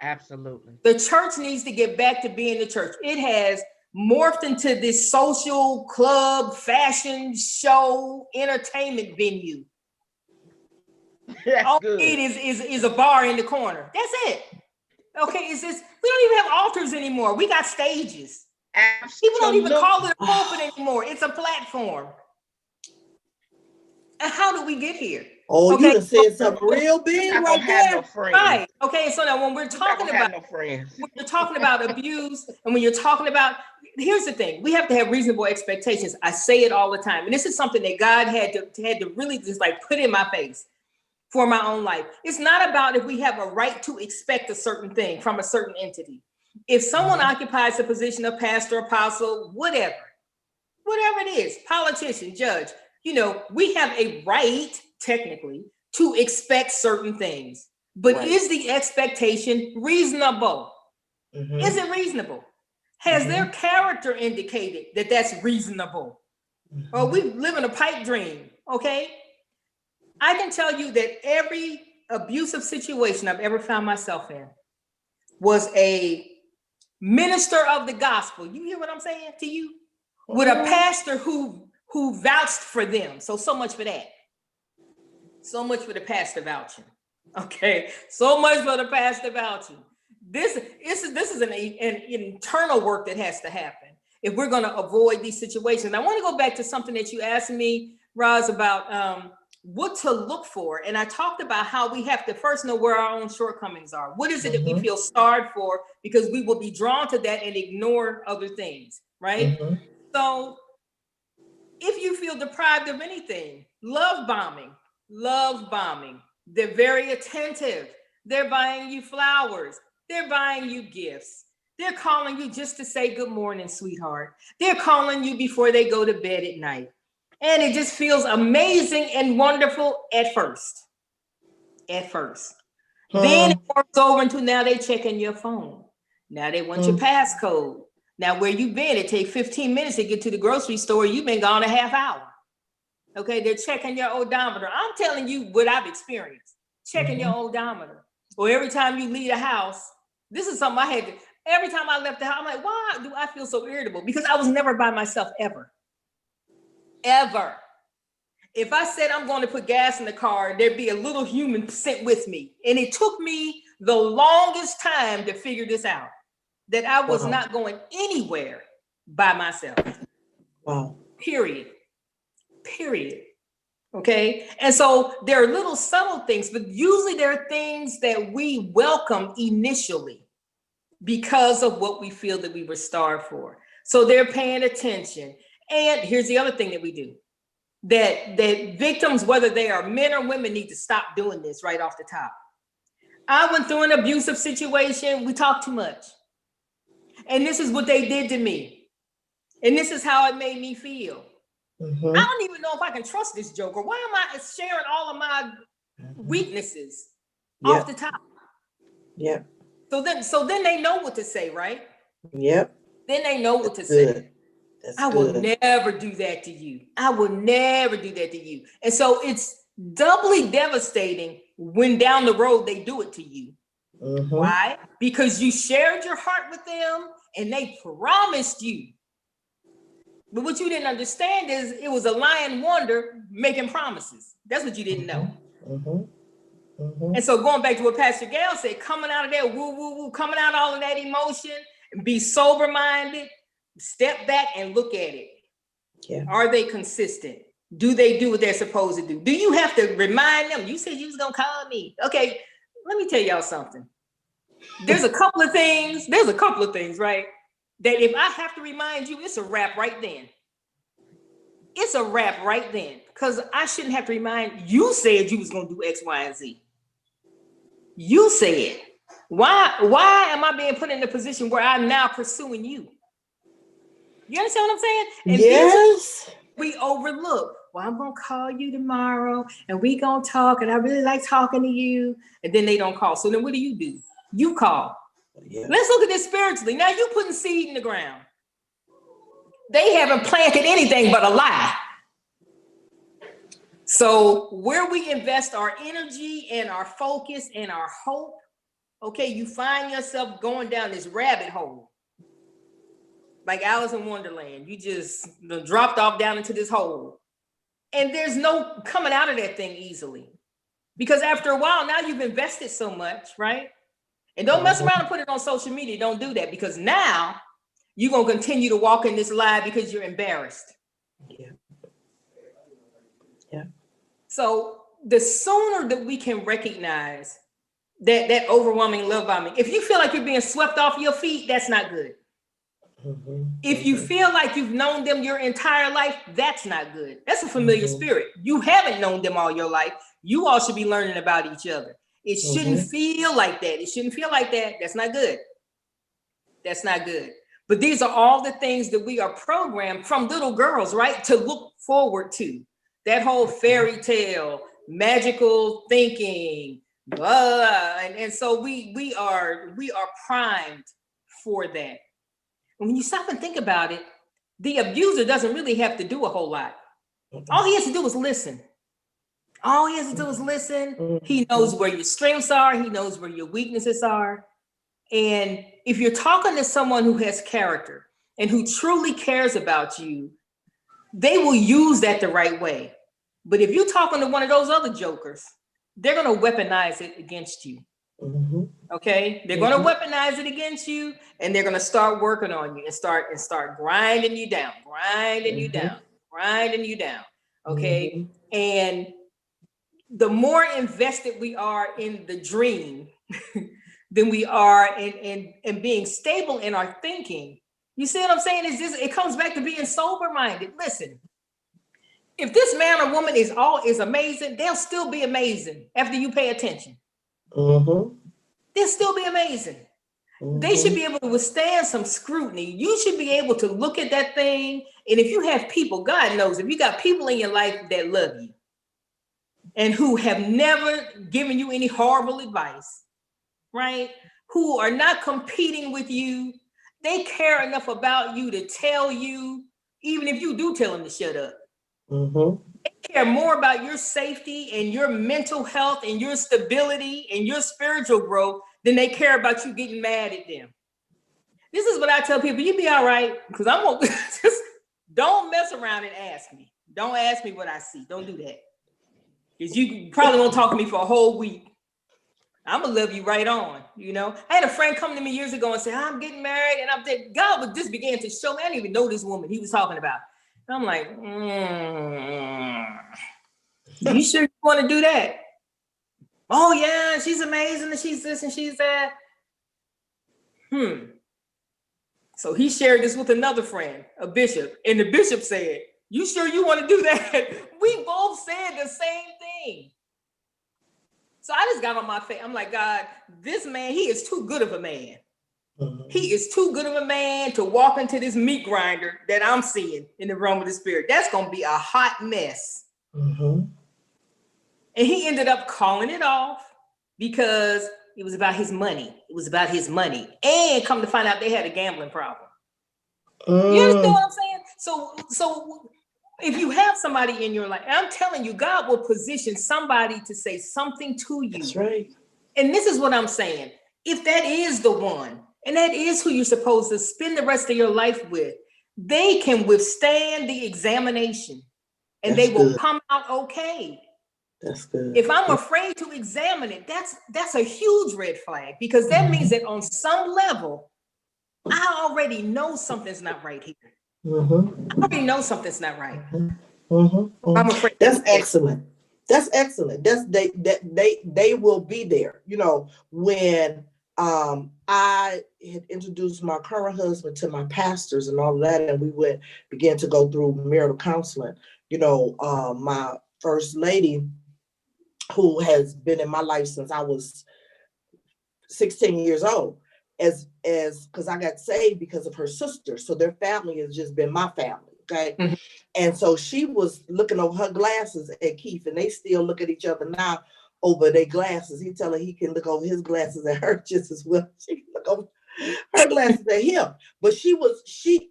Absolutely. The church needs to get back to being the church. It has morphed into this social club, fashion show, entertainment venue. All we need is a bar in the corner. That's it. Okay, it's just, we don't even have altars anymore. We got stages. Absolutely. People don't even call it a pulpit anymore. It's a platform. And how did we get here? Oh, okay. You done said something real big right there. No friends. Right. Okay, so now when we're talking about when you're talking about abuse, and when you're talking about, here's the thing, we have to have reasonable expectations. I say it all the time, and this is something that God had to really just like put in my face for my own life. It's not about if we have a right to expect a certain thing from a certain entity. If someone occupies a position of pastor, apostle, whatever it is, politician, judge, we have a right, technically, to expect certain things. But is the expectation reasonable? Is it reasonable? Has their character indicated that that's reasonable? Or we live in a pipe dream, okay? I can tell you that every abusive situation I've ever found myself in was a minister of the gospel. You hear what I'm saying to you? With a pastor who vouched for them. So much for that. So much for the pastor vouching. Okay. So much for the pastor vouching. This is an internal work that has to happen if we're going to avoid these situations. I want to go back to something that you asked me, Roz, about what to look for. And I talked about how we have to first know where our own shortcomings are. What is it that we feel scarred for? Because we will be drawn to that and ignore other things, right? So if you feel deprived of anything. Love bombing. Love bombing. They're very attentive. They're buying you flowers. They're buying you gifts. They're calling you just to say good morning, sweetheart. They're calling you before they go to bed at night. And it just feels amazing and wonderful at first. At first. Then it works over into now they checking your phone. Now they want your passcode. Now where you been, it takes 15 minutes to get to the grocery store. You've been gone a half hour. Okay, they're checking your odometer. I'm telling you what I've experienced. Checking your odometer. Or every time you leave the house, this is something I had to, every time I left the house, I'm like, why do I feel so irritable? Because I was never by myself ever. Ever. If I said I'm going to put gas in the car, there'd be a little human sent with me. And it took me the longest time to figure this out, that I was not going anywhere by myself. Wow. Period. Okay. And so there are little subtle things, but usually there are things that we welcome initially because of what we feel that we were starved for. So they're paying attention. And here's the other thing that we do. That victims, whether they are men or women, need to stop doing this right off the top. I went through an abusive situation. We talked too much. And this is what they did to me. And this is how it made me feel. I don't even know if I can trust this joker. Why am I sharing all of my weaknesses off the top? Yep. So then they know what to say, right? Yep. Then they know what to say. That's will never do that to you. I will never do that to you. And so it's doubly devastating when down the road they do it to you. Why? Because you shared your heart with them and they promised you. But what you didn't understand is it was a lying wonder making promises. That's what you didn't know. And so going back to what Pastor Gail said, coming out of that woo, coming out all of that emotion, and be sober-minded, step back and look at it. Yeah. Are they consistent? Do they do what they're supposed to do? Do you have to remind them? You said you was gonna call me. Okay, let me tell y'all something. There's a couple of things, right? That if I have to remind you, it's a wrap right then. It's a wrap right then. Because I shouldn't have to remind you. Said you was gonna do X, Y, and Z. You said. Why am I being put in a position where I'm now pursuing you? You understand what I'm saying? And yes. We overlook. Well, I'm gonna call you tomorrow and we gonna talk, and I really like talking to you. And then they don't call. So then what do? You call. Yeah. Let's look at this spiritually. Now you putting seed in the ground. They haven't planted anything but a lie. So where we invest our energy and our focus and our hope, okay, you find yourself going down this rabbit hole. Like Alice in Wonderland, you just dropped off down into this hole. And there's no coming out of that thing easily. Because after a while, now you've invested so much, right? And don't mess around and put it on social media. Don't do that, because now you're going to continue to walk in this lie because you're embarrassed. Yeah. Yeah. So the sooner that we can recognize that overwhelming love bombing, if you feel like you're being swept off your feet, that's not good. If you feel like you've known them your entire life, that's not good. That's a familiar spirit. You haven't known them all your life. You all should be learning about each other. It shouldn't feel like that. It shouldn't feel like that. That's not good. That's not good. But these are all the things that we are programmed from little girls, right, to look forward to. That whole fairy tale, magical thinking, blah. And so we are primed for that. And when you stop and think about it, the abuser doesn't really have to do a whole lot. All he has to do is listen. All he has to do is listen. He knows where your strengths are. He knows where your weaknesses are. And if you're talking to someone who has character and who truly cares about you, they will use that the right way. But if you're talking to one of those other jokers, they're going to weaponize it against you. Okay, they're going to weaponize it against you, and they're going to start working on you and start grinding you down. Okay, and the more invested we are in the dream than we are in being stable in our thinking. You see what I'm saying? It comes back to being sober-minded. Listen, If this man or woman is amazing, they'll still be amazing after you pay attention. Mm-hmm. They'll still be amazing. Mm-hmm. They should be able to withstand some scrutiny. You should be able to look at that thing. And if you have people, God knows, if you got people in your life that love you and who have never given you any horrible advice, right? Who are not competing with you, they care enough about you to tell you, even if you do tell them to shut up. Mm-hmm. They care more about your safety and your mental health and your stability and your spiritual growth than they care about you getting mad at them. This is what I tell people, you be all right, because I'm gonna just don't mess around and ask me. Don't ask me what I see. Don't do that. Because you probably won't talk to me for a whole week. I'm gonna love you right on, you know. I had a friend come to me years ago and say, I'm getting married, and I'm dead. God just began to show me. I didn't even know this woman he was talking about. And I'm like, you sure you want to do that? Oh yeah, she's amazing, and she's this and she's that. So he shared this with another friend, a bishop, and the bishop said, you sure you want to do that? We both said the same thing. So I just got on my face. I'm like, God, this man, he is too good of a man. Mm-hmm. He is too good of a man to walk into this meat grinder that I'm seeing in the realm of the spirit. That's going to be a hot mess. Mm-hmm. And he ended up calling it off because it was about his money. It was about his money. And come to find out they had a gambling problem. You understand what I'm saying? So if you have somebody in your life, I'm telling you, God will position somebody to say something to you. That's right. And this is what I'm saying. If that is the one, and that is who you're supposed to spend the rest of your life with, they can withstand the examination and they will come out okay. That's good. If I'm afraid to examine it, that's a huge red flag, because that means that on some level, I already know something's not right here. Mm-hmm. I already know something's not right. Mm-hmm. I'm afraid. That's excellent. That's excellent. They will be there. You know, when I had introduced my current husband to my pastors and all of that, and we began to go through marital counseling. You know, my first lady, who has been in my life since I was 16 years old, because I got saved because of her sister. So their family has just been my family. Okay. Mm-hmm. And so she was looking over her glasses at Keith, and they still look at each other now over their glasses. He tell her he can look over his glasses at her just as well. She can look over her glasses at him. But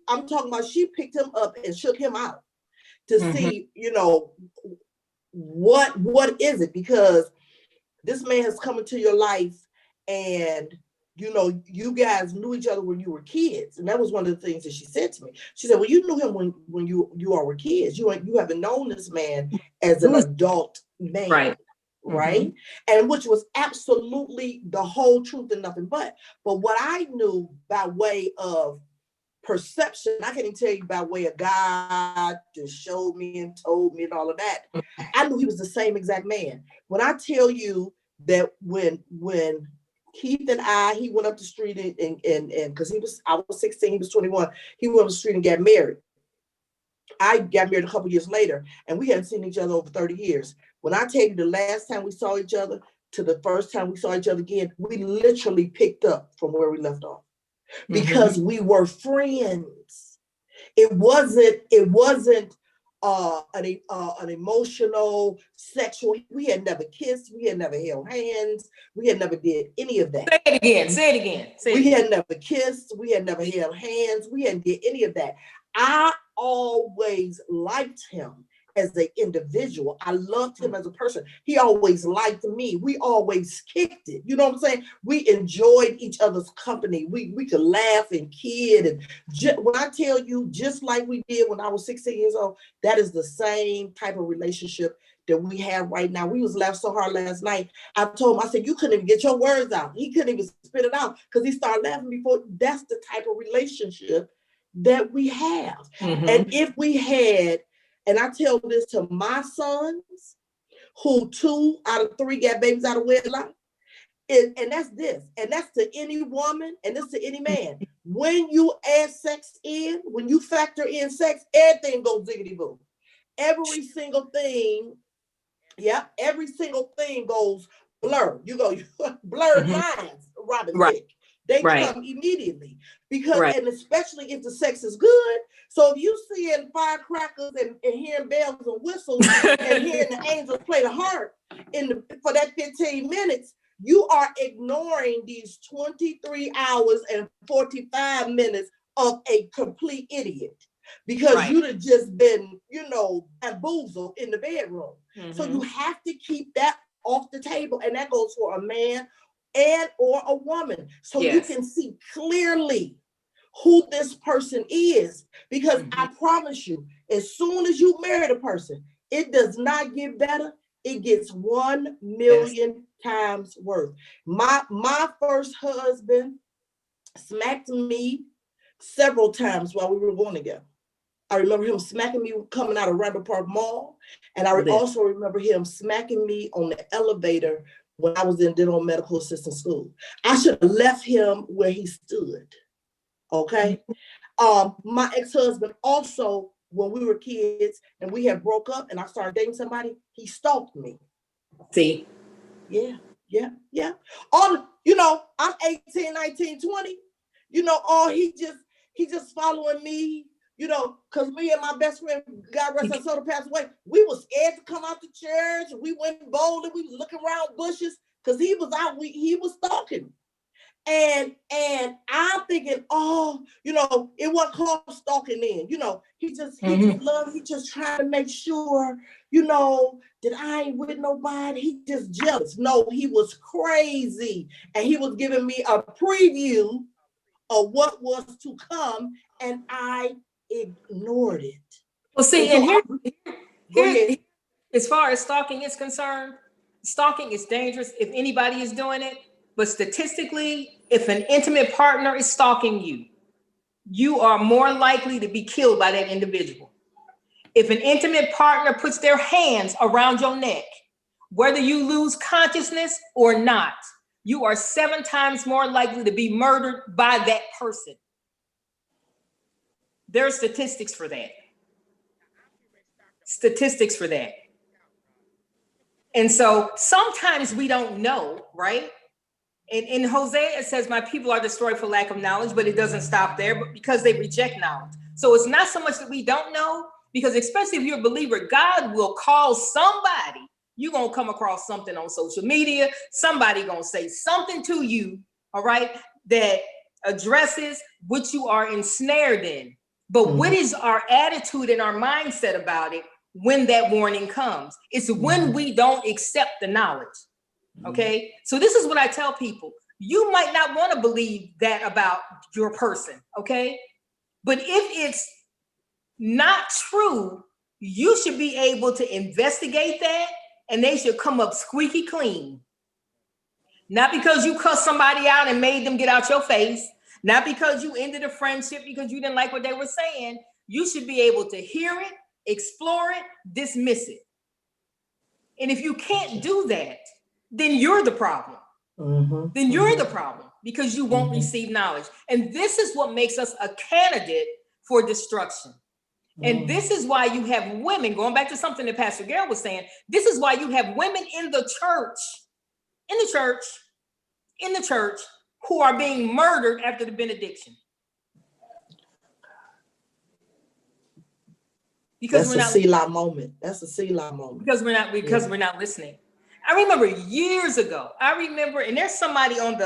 I'm talking about, she picked him up and shook him out to see, you know, what is it? Because this man has come into your life, and you know, you guys knew each other when you were kids. And that was one of the things that she said to me. She said, well, you knew him when you all were kids. You haven't known this man as an adult man. Right. Right. Mm-hmm. And which was absolutely the whole truth and nothing but. But what I knew by way of perception, I can't even tell you by way of God just showed me and told me and all of that. I knew he was the same exact man. When I tell you that when Keith and he went up the street and because I was 16, he was 21, he went up the street and got married. I got married a couple years later, and we hadn't seen each other over 30 years. When I tell you the last time we saw each other to the first time we saw each other again, we literally picked up from where we left off, because we were friends. It wasn't an emotional, sexual. We had never kissed. We had never held hands. We had never did any of that. Say it again. We had never kissed. We had never held hands. We hadn't did any of that. I always liked him as an individual. I loved him as a person. He always liked me. We always kicked it. You know what I'm saying? We enjoyed each other's company. We could laugh and kid. And when I tell you, just like we did when I was 16 years old, that is the same type of relationship that we have right now. We was laughing so hard last night. I told him, I said, you couldn't even get your words out. He couldn't even spit it out because he started laughing before. That's the type of relationship that we have. Mm-hmm. And if we had, and I tell this to my sons, who 2 out of 3 got babies out of wedlock, and that's this, and that's to any woman, and this to any man. When you add sex in, when you factor in sex, everything goes ziggity boo. every single thing, every single thing goes blur. You go blurred lines, Robin Thicke. They come immediately because, and especially if the sex is good. So if you seeing firecrackers and hearing bells and whistles and hearing the angels play the harp for that 15 minutes, you are ignoring these 23 hours and 45 minutes of a complete idiot because you'd have just been, bamboozled in the bedroom. So you have to keep that off the table, and that goes for a man and or a woman, so you can see clearly who this person is, because I promise you, as soon as you marry the person, it does not get better. It gets 1 million times worse. My first husband smacked me several times while we were going together. I remember him smacking me coming out of Randall Park Mall. And I also remember him smacking me on the elevator when I was in dental medical assistant school. I should have left him where he stood. Okay. My ex-husband also, when we were kids and we had broke up and I started dating somebody, he stalked me. See? Yeah. I'm 18, 19, 20. He just following me. Because me and my best friend, God rest her soul, passed away, we was scared to come out to church. We went bowling. We was looking around bushes because he was out. He was stalking. And I'm thinking, it wasn't called stalking then. He just loved. He just trying to make sure, that I ain't with nobody. He just jealous. No, he was crazy, and he was giving me a preview of what was to come, and I ignored it. Well, see, and here, as far as stalking is concerned, stalking is dangerous if anybody is doing it. But statistically, if an intimate partner is stalking you, you are more likely to be killed by that individual. If an intimate partner puts their hands around your neck, whether you lose consciousness or not, you are 7 times more likely to be murdered by that person. There are statistics for that. And so sometimes we don't know, right? In Hosea, it says, my people are destroyed for lack of knowledge, but it doesn't stop there, but because they reject knowledge. So it's not so much that we don't know, because especially if you're a believer, God will call somebody. You're going to come across something on social media. Somebody going to say something to you, all right, that addresses what you are ensnared in. But what is our attitude and our mindset about it when that warning comes? It's when we don't accept the knowledge. Okay, so this is what I tell people. You might not want to believe that about your person, okay? But if it's not true, you should be able to investigate that, and they should come up squeaky clean. Not because you cussed somebody out and made them get out your face, not because you ended a friendship because you didn't like what they were saying. You should be able to hear it, explore it, dismiss it. And if you can't do that, then you're the problem. Then you're the problem because you won't receive knowledge. And this is what makes us a candidate for destruction. And this is why you have women, going back to something that Pastor Gail was saying, this is why you have women in the church who are being murdered after the benediction. Because that's a Selah moment. That's a Selah moment. Because we're not listening. I remember years ago. And there's somebody in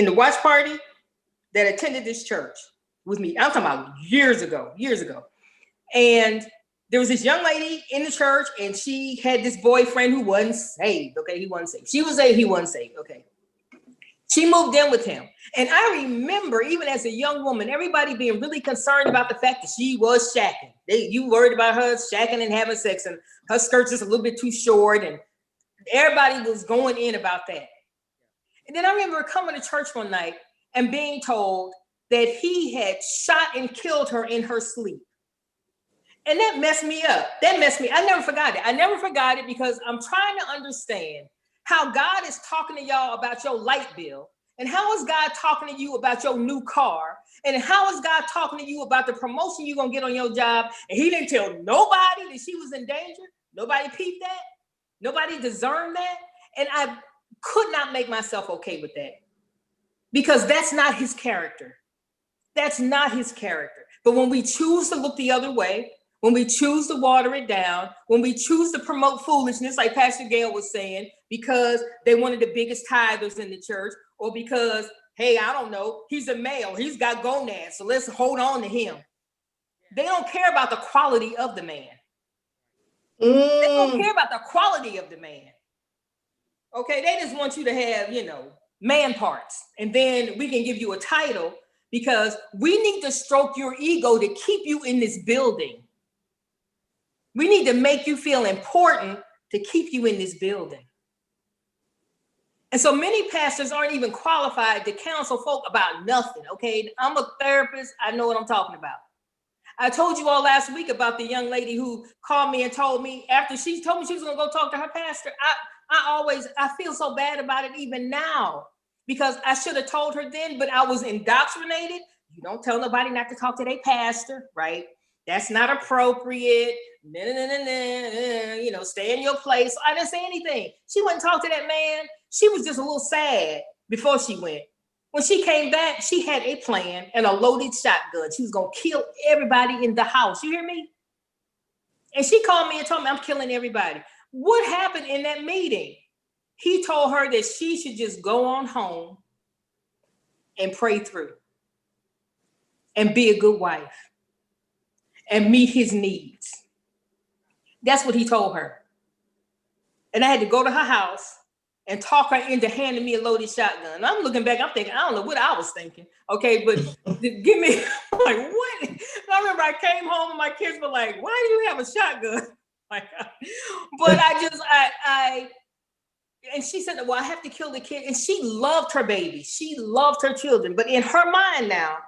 the watch party that attended this church with me. I'm talking about years ago. And there was this young lady in the church, and she had this boyfriend who wasn't saved. Okay, he wasn't saved. She was saved. He wasn't saved. Okay. She moved in with him. And I remember, even as a young woman, everybody being really concerned about the fact that she was shacking. You worried about her shacking and having sex, and her skirt's just a little bit too short, and everybody was going in about that. And then I remember coming to church one night and being told that he had shot and killed her in her sleep. And that messed me up. I never forgot it because I'm trying to understand how God is talking to y'all about your light bill, And how is God talking to you about your new car? And how is God talking to you about the promotion you're going to get on your job? And he didn't tell nobody that she was in danger. Nobody peeped that. Nobody discerned that. And I could not make myself okay with that, because that's not his character. That's not his character. But when we choose to look the other way, when we choose to water it down, when we choose to promote foolishness, like Pastor Gail was saying, because they wanted the biggest tithers in the church, or because, hey, I don't know, he's a male, he's got gonads, so let's hold on to him. They don't care about the quality of the man. They don't care about the quality of the man. Okay, they just want you to have, man parts, and then we can give you a title, because we need to stroke your ego to keep you in this building. We need to make you feel important to keep you in this building. And so many pastors aren't even qualified to counsel folk about nothing, okay? I'm a therapist. I know what I'm talking about. I told you all last week about the young lady who called me and told me, after she told me she was going to go talk to her pastor, I feel so bad about it even now, because I should have told her then, but I was indoctrinated. You don't tell nobody not to talk to their pastor, right? That's not appropriate. Stay in your place. I didn't say anything. She wouldn't talk to that man. She was just a little sad before she went. When she came back, she had a plan and a loaded shotgun. She was going to kill everybody in the house. You hear me? And she called me and told me, I'm killing everybody. What happened in that meeting? He told her that she should just go on home and pray through and be a good wife and meet his needs. That's what he told her. And I had to go to her house and talk her into handing me a loaded shotgun. And I'm looking back, I'm thinking, I don't know what I was thinking. Okay, but give me, like, what? And I remember I came home and my kids were like, why do you have a shotgun? Like, but and she said, well, I have to kill the kid. And she loved her baby. She loved her children. But in her mind now,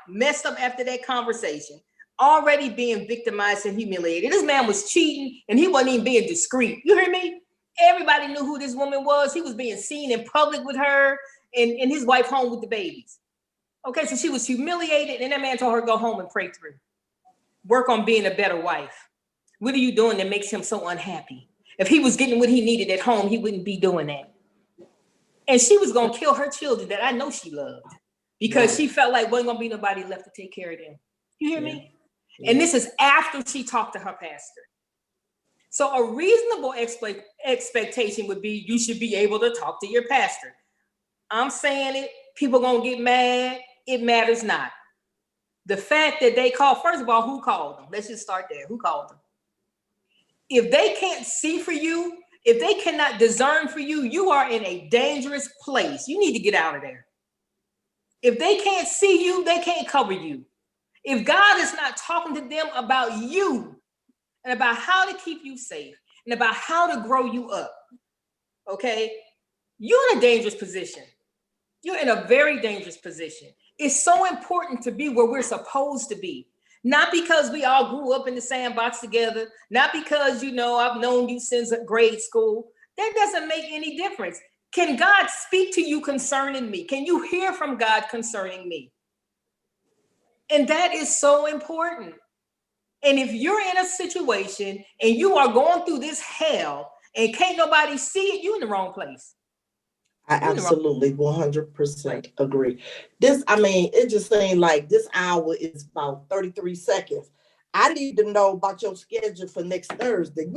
messed up after that conversation, already being victimized and humiliated. This man was cheating and he wasn't even being discreet. You hear me? Everybody knew who this woman was. He was being seen in public with her and his wife home with the babies. Okay, so she was humiliated, and that man told her to go home and pray through. Work on being a better wife. What are you doing that makes him so unhappy? If he was getting what he needed at home, he wouldn't be doing that. And she was going to kill her children that I know she loved, because she felt like wasn't going to be nobody left to take care of them. You hear me? Yeah. And this is after she talked to her pastor. So a reasonable expectation would be you should be able to talk to your pastor. I'm saying it. People going to get mad. It matters not. The fact that they called, first of all, who called them? Let's just start there. Who called them? If they can't see for you, if they cannot discern for you, you are in a dangerous place. You need to get out of there. If they can't see you, they can't cover you. If God is not talking to them about you and about how to keep you safe and about how to grow you up, okay, you're in a dangerous position. You're in a very dangerous position. It's so important to be where we're supposed to be. Not because we all grew up in the sandbox together, not because, I've known you since grade school. That doesn't make any difference. Can God speak to you concerning me? Can you hear from God concerning me? And that is so important. And if you're in a situation and you are going through this hell and can't nobody see it, you're in the wrong place. I absolutely 100% agree. It just seemed like this hour is about 33 seconds. I need to know about your schedule for next Thursday.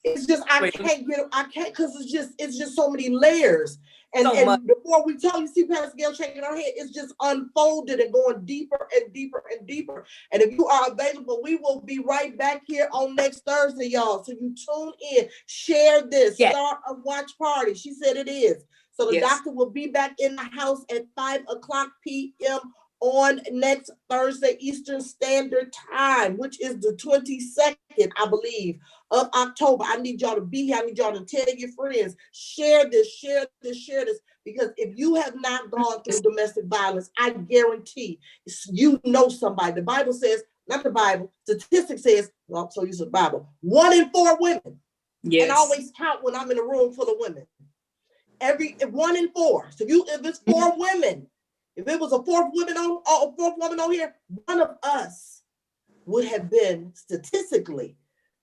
I can't, because it's just so many layers. And the more we tell you, see Pastor Gail shaking her head, it's just unfolded and going deeper and deeper and deeper. And if you are available, we will be right back here on next Thursday, y'all. So you tune in, share this, start a watch party. She said it is. So the doctor will be back in the house at 5:00 p.m. on next Thursday, Eastern Standard Time, which is the 22nd, I believe, of October. I need y'all to be here. I need y'all to tell your friends, share this, because if you have not gone through domestic violence, I guarantee you know somebody. The Bible says, not the Bible, statistics says, well, so use the Bible, 1 in 4 women. Yes. And I always count when I'm in a room full of women. every 1 in 4. So if it's 4 women, if it was a fourth woman on here, one of us would have been statistically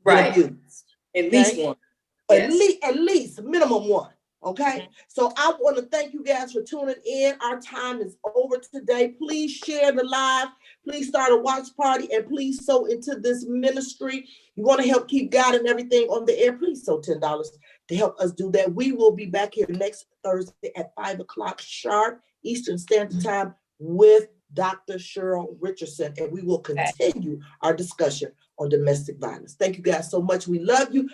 abused. At least one. At least minimum one. Okay. So I want to thank you guys for tuning in. Our time is over today. Please share the live. Please start a watch party and please sow into this ministry. You want to help keep God and everything on the air. Please sow $10 to help us do that. We will be back here next Thursday at 5:00 sharp Eastern Standard Time with Dr. Cheryl Richardson, and we will continue our discussion on domestic violence. Thank you guys so much. We love you.